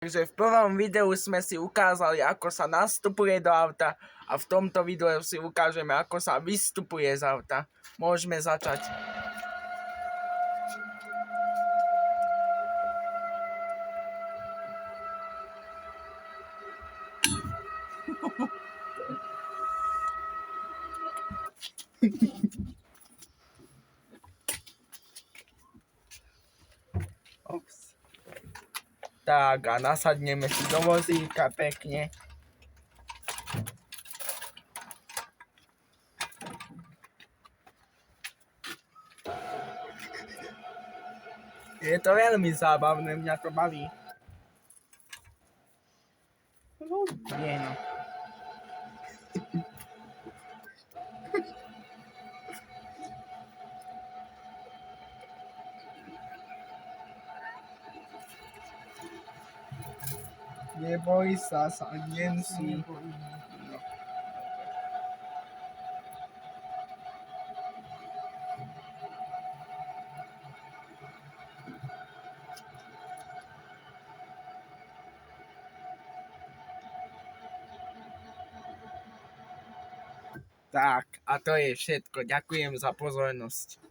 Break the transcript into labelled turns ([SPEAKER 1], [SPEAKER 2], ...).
[SPEAKER 1] Takže v prvom videu sme si ukázali, ako sa nastupuje do auta a v tomto videu si ukážeme, ako sa vystupuje z auta. Môžeme začať. Ops. Tak a nasadneme si do vozíka pekne. Je to veľmi zábavné, mňa to baví. Nie no. Neboj sa, sadnem si. No. Tak, a to je všetko. Ďakujem za pozornosť.